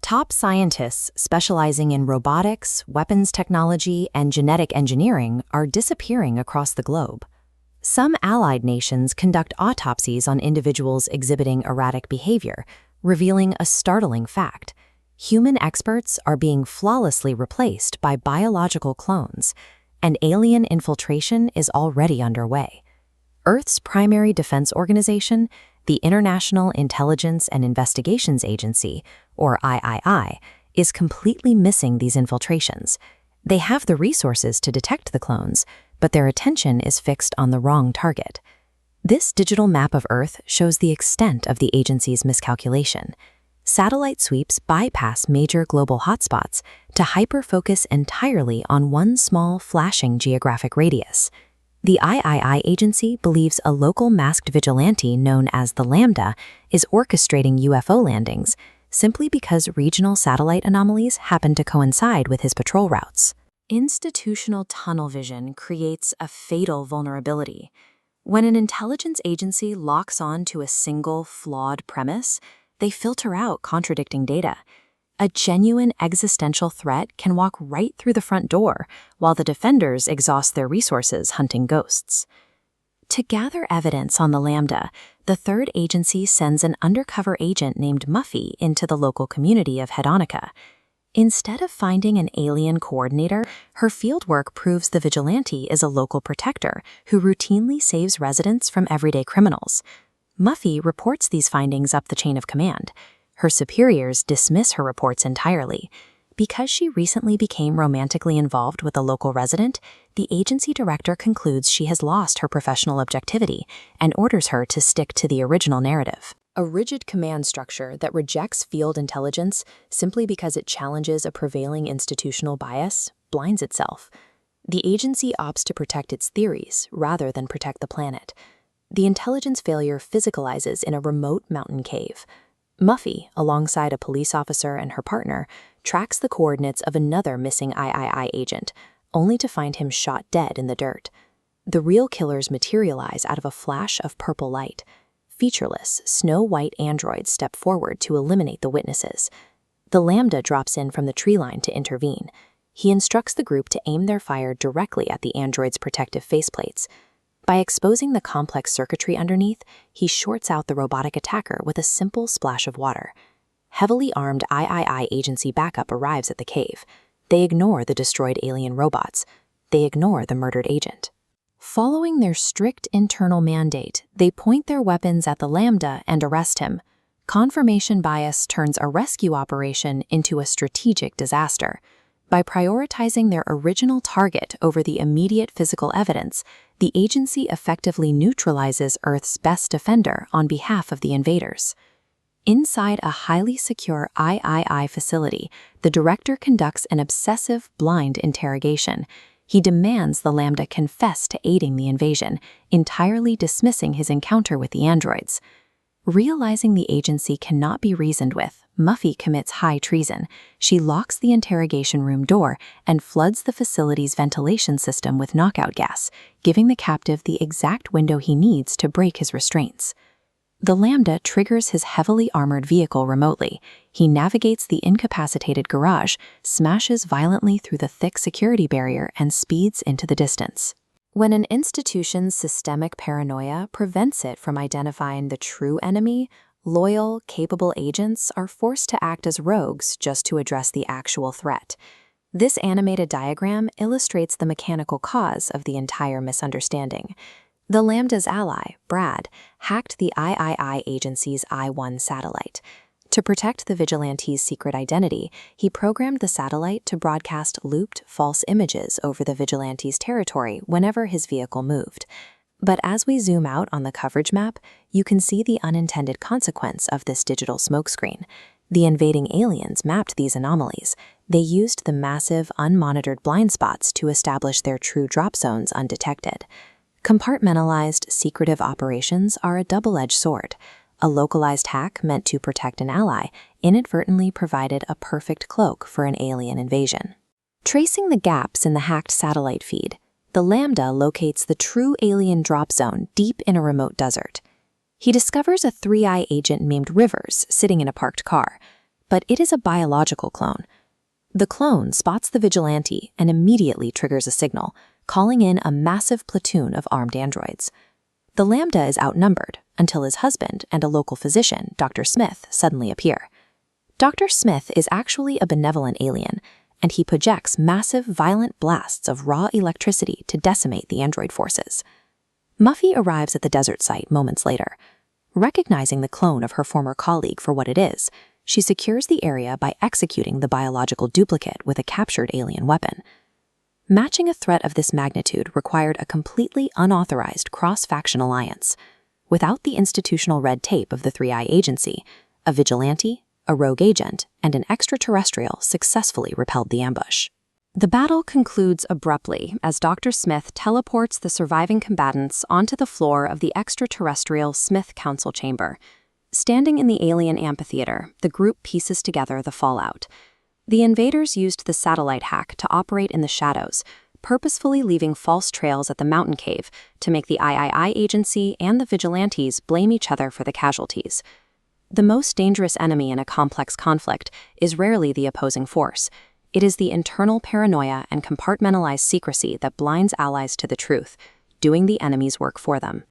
Top scientists specializing in robotics, weapons technology, and genetic engineering are disappearing across the globe. Some allied nations conduct autopsies on individuals exhibiting erratic behavior, revealing a startling fact. Human experts are being flawlessly replaced by biological clones, and alien infiltration is already underway. Earth's primary defense organization, the International Intelligence and Investigations Agency, or III, is completely missing these infiltrations. They have the resources to detect the clones, but their attention is fixed on the wrong target. This digital map of Earth shows the extent of the agency's miscalculation. Satellite sweeps bypass major global hotspots to hyper-focus entirely on one small, flashing geographic radius. The III agency believes a local masked vigilante known as the Lambda is orchestrating UFO landings simply because regional satellite anomalies happen to coincide with his patrol routes. Institutional tunnel vision creates a fatal vulnerability. When an intelligence agency locks on to a single, flawed premise, they filter out contradicting data. A genuine existential threat can walk right through the front door, while the defenders exhaust their resources hunting ghosts. To gather evidence on the Lambda, the third agency sends an undercover agent named Muffy into the local community of Hedonica. Instead of finding an alien coordinator, her fieldwork proves the vigilante is a local protector who routinely saves residents from everyday criminals. Muffy reports these findings up the chain of command. Her superiors dismiss her reports entirely. Because she recently became romantically involved with a local resident, the agency director concludes she has lost her professional objectivity and orders her to stick to the original narrative. A rigid command structure that rejects field intelligence simply because it challenges a prevailing institutional bias blinds itself. The agency opts to protect its theories rather than protect the planet. The intelligence failure physicalizes in a remote mountain cave. Muffy, alongside a police officer and her partner, tracks the coordinates of another missing III agent, only to find him shot dead in the dirt. The real killers materialize out of a flash of purple light. Featureless, snow-white androids step forward to eliminate the witnesses. The Lambda drops in from the tree line to intervene. He instructs the group to aim their fire directly at the androids' protective faceplates. By exposing the complex circuitry underneath, he shorts out the robotic attacker with a simple splash of water. Heavily armed III agency backup arrives at the cave. They ignore the destroyed alien robots. They ignore the murdered agent. Following their strict internal mandate, they point their weapons at the Lambda and arrest him. Confirmation bias turns a rescue operation into a strategic disaster. By prioritizing their original target over the immediate physical evidence, the agency effectively neutralizes Earth's best defender on behalf of the invaders. Inside a highly secure III facility, the director conducts an obsessive, blind interrogation. He demands the Lambda confess to aiding the invasion, entirely dismissing his encounter with the androids. Realizing the agency cannot be reasoned with, Muffy commits high treason. She locks the interrogation room door and floods the facility's ventilation system with knockout gas, giving the captive the exact window he needs to break his restraints. The Lambda triggers his heavily armored vehicle remotely. He navigates the incapacitated garage, smashes violently through the thick security barrier, and speeds into the distance. When an institution's systemic paranoia prevents it from identifying the true enemy, loyal, capable agents are forced to act as rogues just to address the actual threat. This animated diagram illustrates the mechanical cause of the entire misunderstanding. The Lambda's ally, Brad, hacked the III agency's I-1 satellite. To protect the vigilante's secret identity, he programmed the satellite to broadcast looped, false images over the vigilante's territory whenever his vehicle moved. But as we zoom out on the coverage map, you can see the unintended consequence of this digital smokescreen. The invading aliens mapped these anomalies. They used the massive, unmonitored blind spots to establish their true drop zones undetected. Compartmentalized, secretive operations are a double-edged sword. A localized hack meant to protect an ally inadvertently provided a perfect cloak for an alien invasion. Tracing the gaps in the hacked satellite feed, the Lambda locates the true alien drop zone deep in a remote desert. He discovers a 3i agent named Rivers sitting in a parked car, but it is a biological clone. The clone spots the vigilante and immediately triggers a signal, calling in a massive platoon of armed androids. The Lambda is outnumbered until his husband and a local physician, Dr. Smith, suddenly appear. Dr. Smith is actually a benevolent alien, and he projects massive, violent blasts of raw electricity to decimate the android forces. Muffy arrives at the desert site moments later. Recognizing the clone of her former colleague for what it is, she secures the area by executing the biological duplicate with a captured alien weapon. Matching a threat of this magnitude required a completely unauthorized cross-faction alliance. Without the institutional red tape of the 3I agency, a vigilante, a rogue agent, and an extraterrestrial successfully repelled the ambush. The battle concludes abruptly as Dr. Smith teleports the surviving combatants onto the floor of the extraterrestrial Smith Council chamber. Standing in the alien amphitheater, the group pieces together the fallout. The invaders used the satellite hack to operate in the shadows, purposefully leaving false trails at the mountain cave to make the III agency and the vigilantes blame each other for the casualties. The most dangerous enemy in a complex conflict is rarely the opposing force. It is the internal paranoia and compartmentalized secrecy that blinds allies to the truth, doing the enemy's work for them.